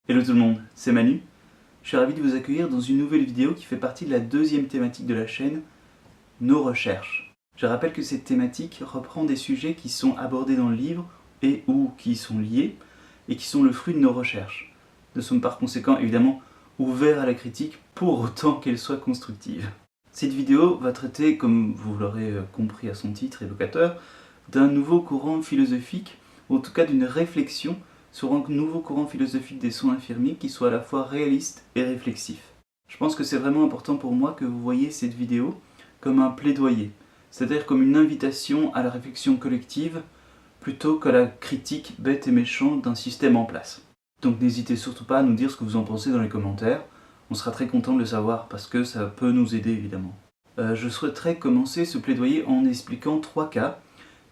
Hello tout le monde, c'est Manu. Je suis ravi de vous accueillir dans une nouvelle vidéo qui fait partie de la deuxième thématique de la chaîne, nos recherches. Je rappelle que cette thématique reprend des sujets qui sont abordés dans le livre et ou qui y sont liés et qui sont le fruit de nos recherches. Nous sommes par conséquent évidemment ouverts à la critique pour autant qu'elle soit constructive. Cette vidéo va traiter, comme vous l'aurez compris à son titre évocateur, d'un nouveau courant philosophique, ou en tout cas d'une réflexion sur un nouveau courant philosophique des soins infirmiers qui soit à la fois réaliste et réflexif. Je pense que c'est vraiment important pour moi que vous voyez cette vidéo comme un plaidoyer, c'est-à-dire comme une invitation à la réflexion collective plutôt qu'à la critique bête et méchante d'un système en place. Donc n'hésitez surtout pas à nous dire ce que vous en pensez dans les commentaires, on sera très content de le savoir parce que ça peut nous aider évidemment. Je souhaiterais commencer ce plaidoyer en expliquant 3 cas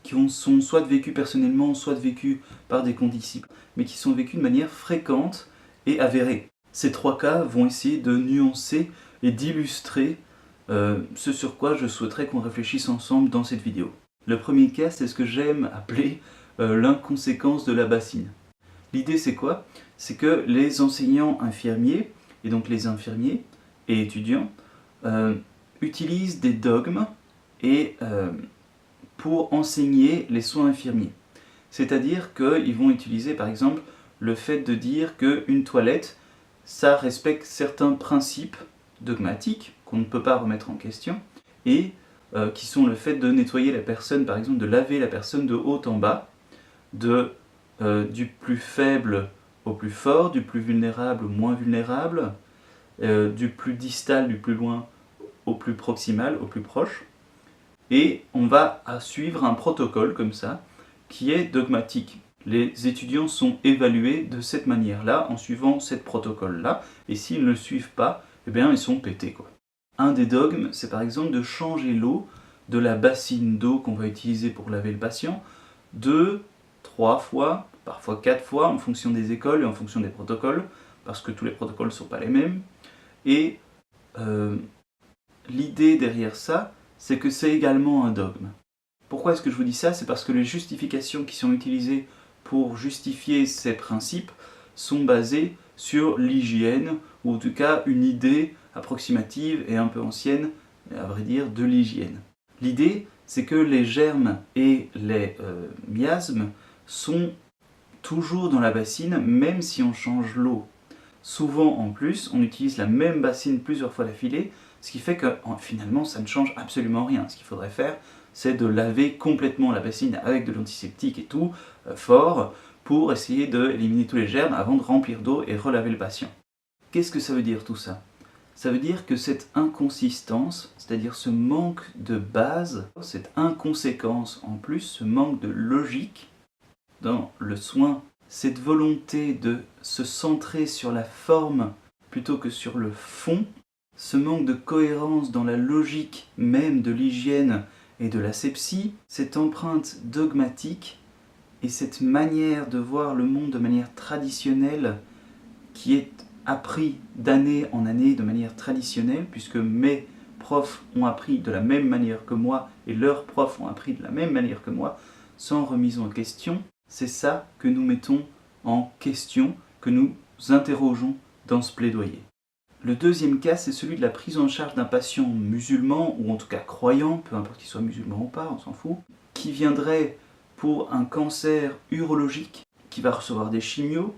qui sont soit vécus personnellement, soit vécus par des condisciples, mais qui sont vécus de manière fréquente et avérée. Ces 3 cas vont essayer de nuancer et d'illustrer ce sur quoi je souhaiterais qu'on réfléchisse ensemble dans cette vidéo. Le premier cas, c'est ce que j'aime appeler l'inconséquence de la bassine. L'idée c'est quoi? C'est que les enseignants infirmiers, et donc les infirmiers et étudiants, utilisent des dogmes et pour enseigner les soins infirmiers. C'est-à-dire qu'ils vont utiliser par exemple le fait de dire qu'une toilette, ça respecte certains principes dogmatiques qu'on ne peut pas remettre en question, et qui sont le fait de nettoyer la personne, par exemple de laver la personne de haut en bas, du plus faible au plus fort, du plus vulnérable au moins vulnérable, du plus distal, du plus loin au plus proximal, au plus proche. Et on va suivre un protocole comme ça, qui est dogmatique. Les étudiants sont évalués de cette manière-là, en suivant ce protocole-là, et s'ils ne le suivent pas, eh bien ils sont pétés, quoi. Un des dogmes, c'est par exemple de changer l'eau de la bassine d'eau qu'on va utiliser pour laver le patient, 2, 3 fois, parfois 4 fois, en fonction des écoles et en fonction des protocoles, parce que tous les protocoles ne sont pas les mêmes. Et l'idée derrière ça, c'est que c'est également un dogme. Pourquoi est-ce que je vous dis ça? C'est parce que les justifications qui sont utilisées pour justifier ces principes sont basées sur l'hygiène, ou en tout cas une idée approximative et un peu ancienne, à vrai dire, de l'hygiène. L'idée, c'est que les germes et les miasmes sont toujours dans la bassine, même si on change l'eau. Souvent en plus, on utilise la même bassine plusieurs fois d'affilée, ce qui fait que finalement ça ne change absolument rien. Ce qu'il faudrait faire, c'est de laver complètement la bassine avec de l'antiseptique et tout, fort, pour essayer d'éliminer tous les germes avant de remplir d'eau et relaver le patient. Qu'est-ce que ça veut dire tout ça? Ça veut dire que cette inconsistance, c'est-à-dire ce manque de base, cette inconséquence en plus, ce manque de logique dans le soin, cette volonté de se centrer sur la forme plutôt que sur le fond, ce manque de cohérence dans la logique même de l'hygiène et de l'asepsie, cette empreinte dogmatique et cette manière de voir le monde de manière traditionnelle qui est appris d'année en année de manière traditionnelle, puisque mes profs ont appris de la même manière que moi et leurs profs ont appris de la même manière que moi, sans remise en question, c'est ça que nous mettons en question, que nous interrogeons dans ce plaidoyer. Le deuxième cas, c'est celui de la prise en charge d'un patient musulman, ou en tout cas croyant, peu importe qu'il soit musulman ou pas, on s'en fout, qui viendrait pour un cancer urologique, qui va recevoir des chimios,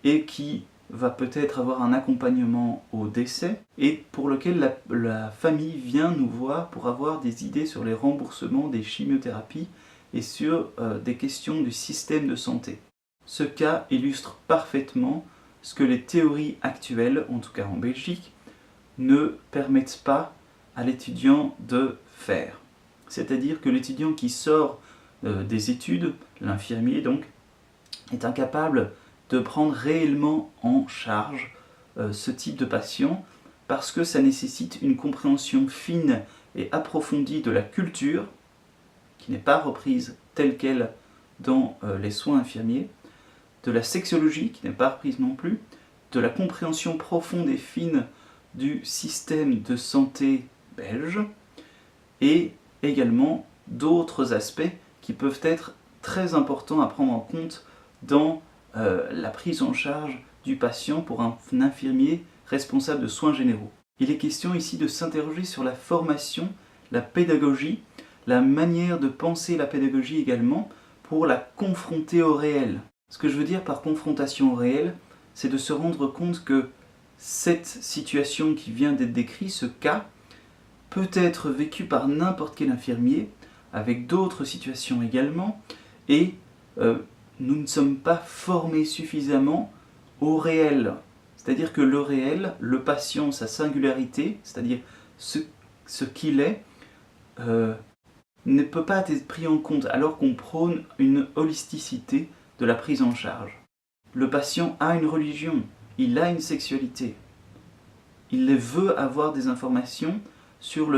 et qui va peut-être avoir un accompagnement au décès, et pour lequel la famille vient nous voir pour avoir des idées sur les remboursements des chimiothérapies et sur des questions du système de santé. Ce cas illustre parfaitement ce que les théories actuelles, en tout cas en Belgique, ne permettent pas à l'étudiant de faire. C'est-à-dire que l'étudiant qui sort des études, l'infirmier donc, est incapable de prendre réellement en charge ce type de patient parce que ça nécessite une compréhension fine et approfondie de la culture qui n'est pas reprise telle qu'elle dans les soins infirmiers, de la sexologie qui n'est pas reprise non plus, de la compréhension profonde et fine du système de santé belge, et également d'autres aspects qui peuvent être très importants à prendre en compte dans la prise en charge du patient pour un infirmier responsable de soins généraux. Il est question ici de s'interroger sur la formation, la pédagogie, la manière de penser la pédagogie également pour la confronter au réel. Ce que je veux dire par confrontation au réel, c'est de se rendre compte que cette situation qui vient d'être décrite, ce cas, peut être vécu par n'importe quel infirmier, avec d'autres situations également, et nous ne sommes pas formés suffisamment au réel. C'est-à-dire que le réel, le patient, sa singularité, c'est-à-dire ce qu'il est, ne peut pas être pris en compte alors qu'on prône une holisticité de la prise en charge. Le patient a une religion, il a une sexualité, il veut avoir des informations sur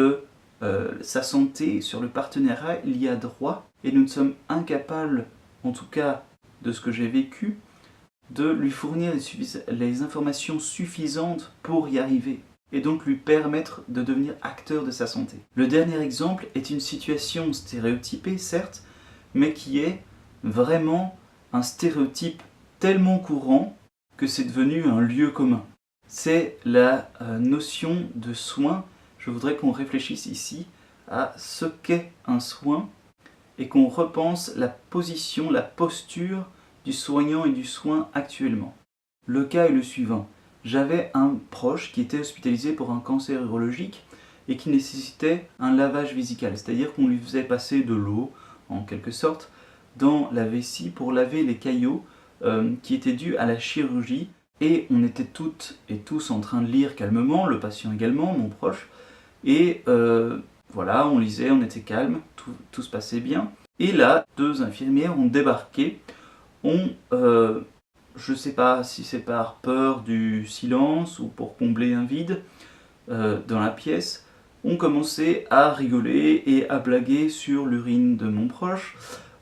sa santé, sur le partenariat, il y a droit, et nous sommes incapables, en tout cas de ce que j'ai vécu, de lui fournir les informations suffisantes pour y arriver, et donc lui permettre de devenir acteur de sa santé. Le dernier exemple est une situation stéréotypée, certes, mais qui est vraiment un stéréotype tellement courant que c'est devenu un lieu commun. C'est la notion de soin. Je voudrais qu'on réfléchisse ici à ce qu'est un soin et qu'on repense la position, la posture du soignant et du soin actuellement. Le cas est le suivant. J'avais un proche qui était hospitalisé pour un cancer urologique et qui nécessitait un lavage vésical, c'est-à-dire qu'on lui faisait passer de l'eau, en quelque sorte, dans la vessie pour laver les caillots qui étaient dus à la chirurgie. Et on était toutes et tous en train de lire calmement, le patient également, mon proche, et voilà, on lisait, on était calme, tout se passait bien. Et là, 2 infirmières ont débarqué, je ne sais pas si c'est par peur du silence ou pour combler un vide dans la pièce, ont commencé à rigoler et à blaguer sur l'urine de mon proche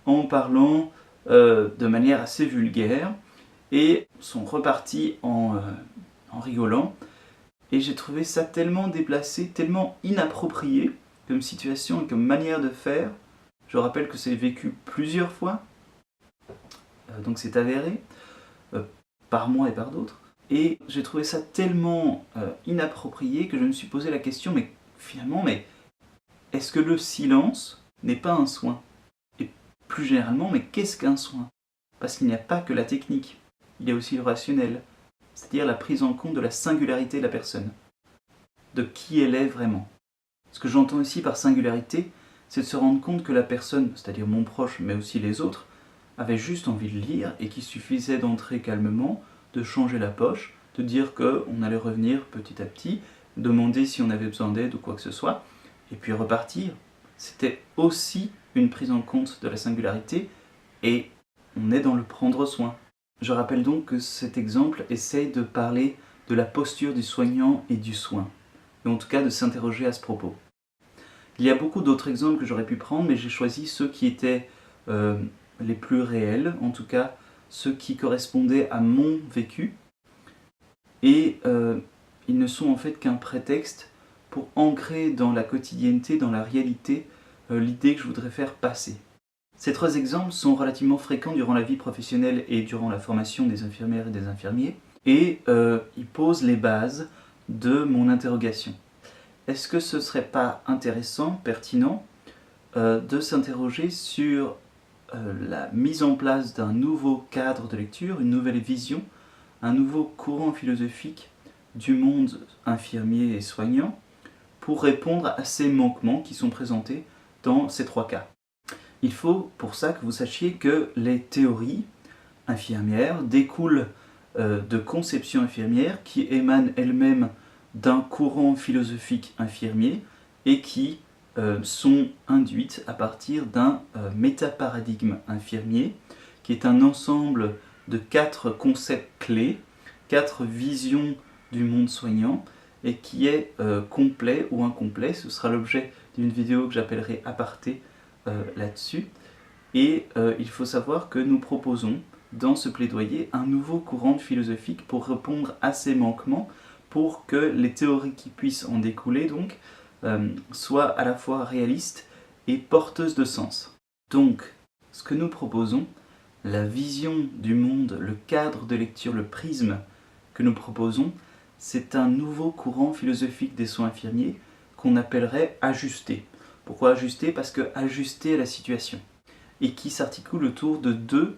en parlant de manière assez vulgaire et sont repartis en rigolant. Et j'ai trouvé ça tellement déplacé, tellement inapproprié comme situation et comme manière de faire. Je rappelle que c'est vécu plusieurs fois, donc c'est avéré, par moi et par d'autres. Et j'ai trouvé ça tellement inapproprié que je me suis posé la question, mais finalement, est-ce que le silence n'est pas un soin? Et plus généralement, mais qu'est-ce qu'un soin? Parce qu'il n'y a pas que la technique, il y a aussi le rationnel, c'est-à-dire la prise en compte de la singularité de la personne, de qui elle est vraiment. Ce que j'entends ici par singularité, c'est de se rendre compte que la personne, c'est-à-dire mon proche, mais aussi les autres, avait juste envie de lire et qu'il suffisait d'entrer calmement, de changer la poche, de dire qu'on allait revenir petit à petit, demander si on avait besoin d'aide ou quoi que ce soit, et puis repartir. C'était aussi une prise en compte de la singularité et on est dans le prendre soin. Je rappelle donc que cet exemple essaye de parler de la posture du soignant et du soin, et en tout cas de s'interroger à ce propos. Il y a beaucoup d'autres exemples que j'aurais pu prendre, mais j'ai choisi ceux qui étaient les plus réels, en tout cas ceux qui correspondaient à mon vécu, et ils ne sont en fait qu'un prétexte pour ancrer dans la quotidienneté, dans la réalité, l'idée que je voudrais faire passer. Ces 3 exemples sont relativement fréquents durant la vie professionnelle et durant la formation des infirmières et des infirmiers, et ils posent les bases de mon interrogation. Est-ce que ce ne serait pas intéressant, pertinent, de s'interroger sur la mise en place d'un nouveau cadre de lecture, une nouvelle vision, un nouveau courant philosophique du monde infirmier et soignant pour répondre à ces manquements qui sont présentés dans ces 3 cas. Il faut pour ça que vous sachiez que les théories infirmières découlent de conceptions infirmières qui émanent elles-mêmes d'un courant philosophique infirmier et qui sont induites à partir d'un métaparadigme infirmier qui est un ensemble de 4 concepts clés, 4 visions du monde soignant et qui est complet ou incomplet. Ce sera l'objet d'une vidéo que j'appellerai aparté là-dessus. Et il faut savoir que nous proposons dans ce plaidoyer un nouveau courant philosophique pour répondre à ces manquements, pour que les théories qui puissent en découler donc soient à la fois réalistes et porteuses de sens. Donc, ce que nous proposons, la vision du monde, le cadre de lecture, le prisme que nous proposons, c'est un nouveau courant philosophique des soins infirmiers qu'on appellerait ajusté. Pourquoi ajusté? Parce que ajusté à la situation. Et qui s'articule autour de deux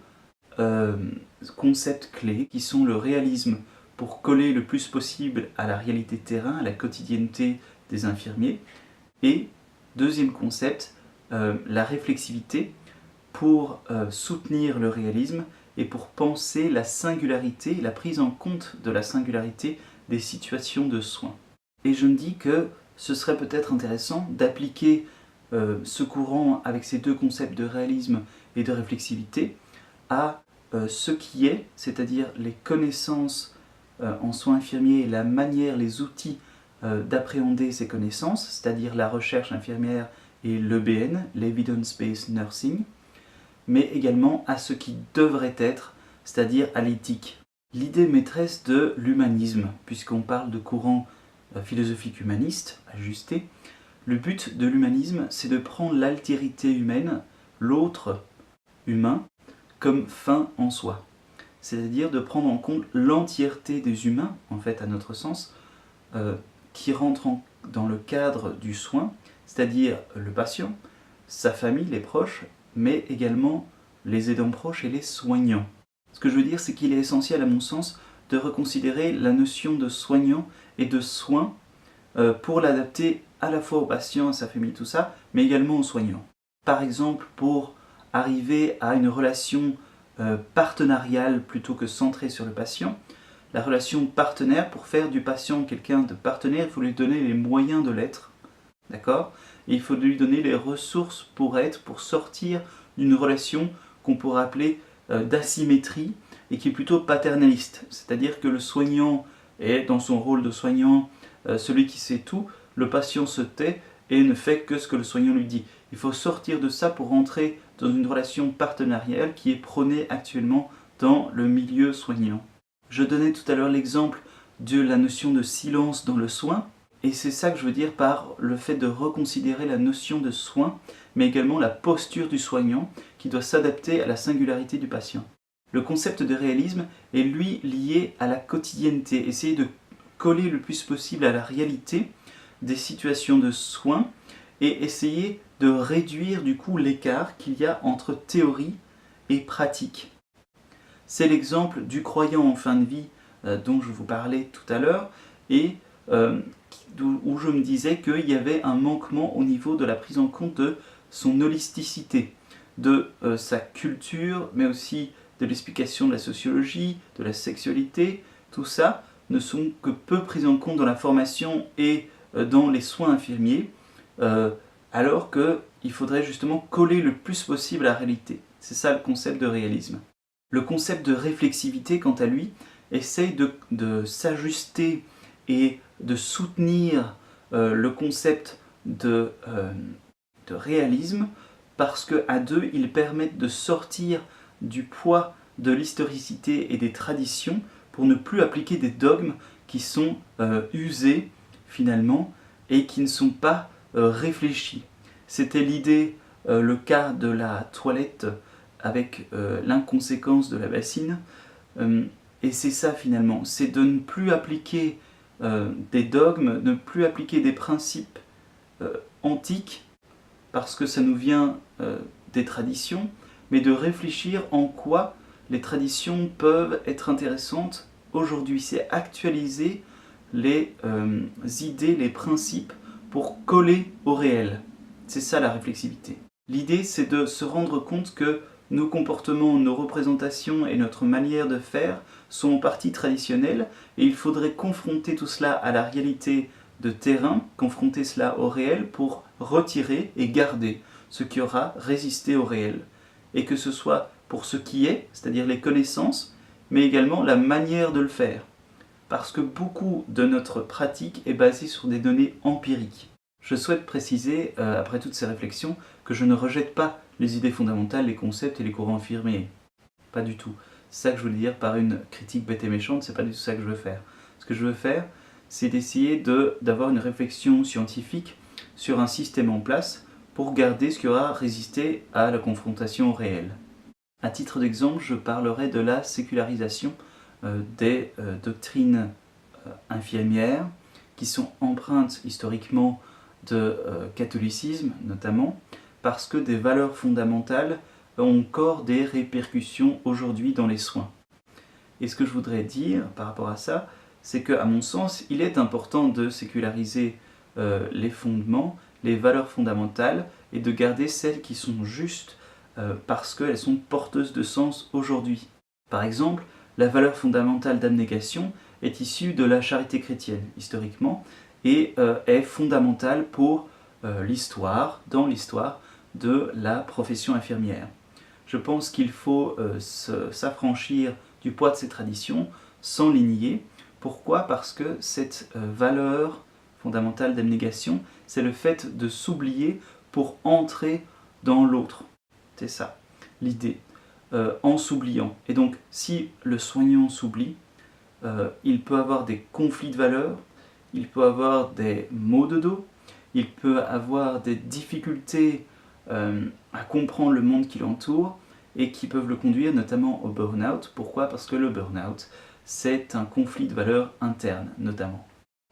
concepts clés qui sont le réalisme pour coller le plus possible à la réalité de terrain, à la quotidienneté des infirmiers, et deuxième concept, la réflexivité pour soutenir le réalisme et pour penser la singularité, la prise en compte de la singularité des situations de soins. Et je me dis que ce serait peut-être intéressant d'appliquer ce courant avec ces deux concepts de réalisme et de réflexivité à ce qui est, c'est-à-dire les connaissances en soins infirmiers, la manière, les outils d'appréhender ces connaissances, c'est-à-dire la recherche infirmière et l'EBN, l'Evidence-Based Nursing, mais également à ce qui devrait être, c'est-à-dire à l'éthique. L'idée maîtresse de l'humanisme, puisqu'on parle de courant philosophique humaniste, ajusté, le but de l'humanisme, c'est de prendre l'altérité humaine, l'autre humain, comme fin en soi. C'est-à-dire de prendre en compte l'entièreté des humains, en fait à notre sens, qui rentrent dans le cadre du soin, c'est-à-dire le patient, sa famille, les proches, mais également les aidants proches et les soignants. Ce que je veux dire, c'est qu'il est essentiel, à mon sens, de reconsidérer la notion de soignant et de soin pour l'adapter à la fois au patient, à sa famille, tout ça, mais également aux soignants. Par exemple, pour arriver à une relation partenariale plutôt que centrée sur le patient, la relation partenaire, pour faire du patient quelqu'un de partenaire, il faut lui donner les moyens de l'être, d'accord? Et il faut lui donner les ressources pour sortir d'une relation qu'on pourrait appeler d'asymétrie et qui est plutôt paternaliste. C'est-à-dire que le soignant est dans son rôle de soignant, celui qui sait tout, le patient se tait et ne fait que ce que le soignant lui dit. Il faut sortir de ça pour rentrer dans une relation partenariale qui est prônée actuellement dans le milieu soignant. Je donnais tout à l'heure l'exemple de la notion de silence dans le soin, et c'est ça que je veux dire par le fait de reconsidérer la notion de soin, mais également la posture du soignant qui doit s'adapter à la singularité du patient. Le concept de réalisme est lui lié à la quotidienneté, essayer de coller le plus possible à la réalité des situations de soins et essayer de réduire du coup l'écart qu'il y a entre théorie et pratique. C'est l'exemple du croyant en fin de vie dont je vous parlais tout à l'heure et où je me disais qu'il y avait un manquement au niveau de la prise en compte de son holisticité, de sa culture, mais aussi de l'explication de la sociologie, de la sexualité. Tout ça ne sont que peu pris en compte dans la formation et dans les soins infirmiers, alors qu'il faudrait justement coller le plus possible à la réalité. C'est ça le concept de réalisme. Le concept de réflexivité, quant à lui, essaye de s'ajuster et de soutenir le concept de réalisme parce qu'à deux, ils permettent de sortir du poids de l'historicité et des traditions pour ne plus appliquer des dogmes qui sont usés finalement et qui ne sont pas réfléchis. C'était l'idée, le cas de la toilette avec l'inconséquence de la bassine. Et c'est ça finalement, c'est de ne plus appliquer des dogmes, ne plus appliquer des principes antiques, parce que ça nous vient des traditions, mais de réfléchir en quoi les traditions peuvent être intéressantes aujourd'hui. C'est actualiser les idées, les principes pour coller au réel. C'est ça la réflexivité. L'idée, c'est de se rendre compte que nos comportements, nos représentations et notre manière de faire sont en partie traditionnelles et il faudrait confronter tout cela à la réalité de terrain, confronter cela au réel pour retirer et garder ce qui aura résisté au réel. Et que ce soit pour ce qui est, c'est-à-dire les connaissances, mais également la manière de le faire. Parce que beaucoup de notre pratique est basée sur des données empiriques. Je souhaite préciser, après toutes ces réflexions, que je ne rejette pas les idées fondamentales, les concepts et les courants infirmiers. Pas du tout. C'est ça que je voulais dire par une critique bête et méchante, c'est pas du tout ça que je veux faire. Ce que je veux faire, c'est d'essayer d'avoir une réflexion scientifique sur un système en place pour garder ce qui aura résisté à la confrontation réelle. À titre d'exemple, je parlerai de la sécularisation des doctrines infirmières qui sont empreintes historiquement de catholicisme notamment, parce que des valeurs fondamentales ont encore des répercussions aujourd'hui dans les soins. Et ce que je voudrais dire par rapport à ça, c'est qu'à mon sens, il est important de séculariser les fondements, les valeurs fondamentales, et de garder celles qui sont justes parce qu'elles sont porteuses de sens aujourd'hui. Par exemple, la valeur fondamentale d'abnégation est issue de la charité chrétienne, historiquement, et est fondamentale pour l'histoire, dans l'histoire de la profession infirmière. Je pense qu'il faut s'affranchir du poids de ces traditions sans les nier. Pourquoi ? Parce que cette valeur fondamentale d'abnégation, c'est le fait de s'oublier pour entrer dans l'autre. C'est ça, l'idée. En s'oubliant. Et donc, si le soignant s'oublie, il peut avoir des conflits de valeurs, il peut avoir des maux de dos, il peut avoir des difficultés à comprendre le monde qui l'entoure et qui peuvent le conduire notamment au burn-out. Pourquoi ? Parce que le burn-out, c'est un conflit de valeurs interne, notamment.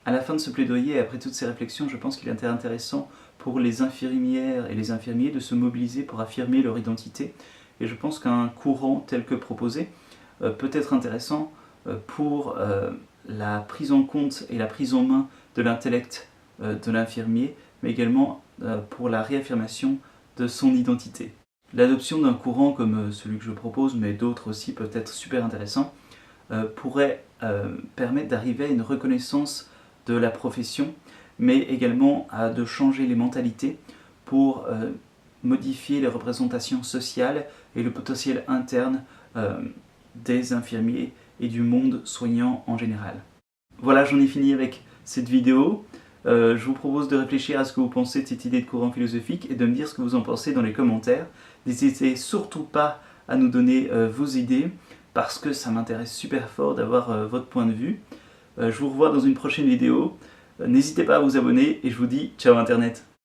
À la fin de ce plaidoyer, et après toutes ces réflexions, je pense qu'il est intéressant pour les infirmières et les infirmiers de se mobiliser pour affirmer leur identité. Et je pense qu'un courant tel que proposé peut être intéressant pour la prise en compte et la prise en main de l'intellect de l'infirmier, mais également pour la réaffirmation de son identité. L'adoption d'un courant comme celui que je propose, mais d'autres aussi peuvent être super intéressants, pourrait permettre d'arriver à une reconnaissance de la profession, mais également de changer les mentalités pour modifier les représentations sociales et le potentiel interne des infirmiers et du monde soignant en général. Voilà, j'en ai fini avec cette vidéo. Je vous propose de réfléchir à ce que vous pensez de cette idée de courant philosophique et de me dire ce que vous en pensez dans les commentaires. N'hésitez surtout pas à nous donner vos idées parce que ça m'intéresse super fort d'avoir votre point de vue. Je vous revois dans une prochaine vidéo. N'hésitez pas à vous abonner et je vous dis ciao Internet.